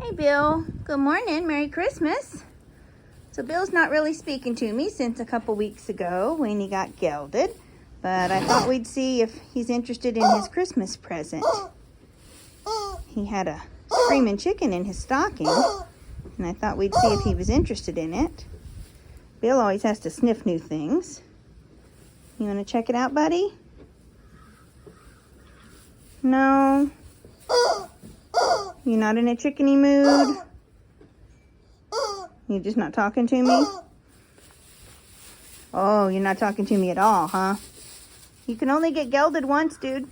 Hey, Bill. Good morning. Merry Christmas. So Bill's not really speaking to me since a couple weeks ago when he got gelded, but I thought we'd see if he's interested in his Christmas present. He had a screaming chicken in his stocking, and I thought we'd see if he was interested in it. Bill always has to sniff new things. You want to check it out, buddy? No? You're not in a chickeny mood? You're just not talking to me? Oh, you're not talking to me at all, huh? You can only get gelded once, dude.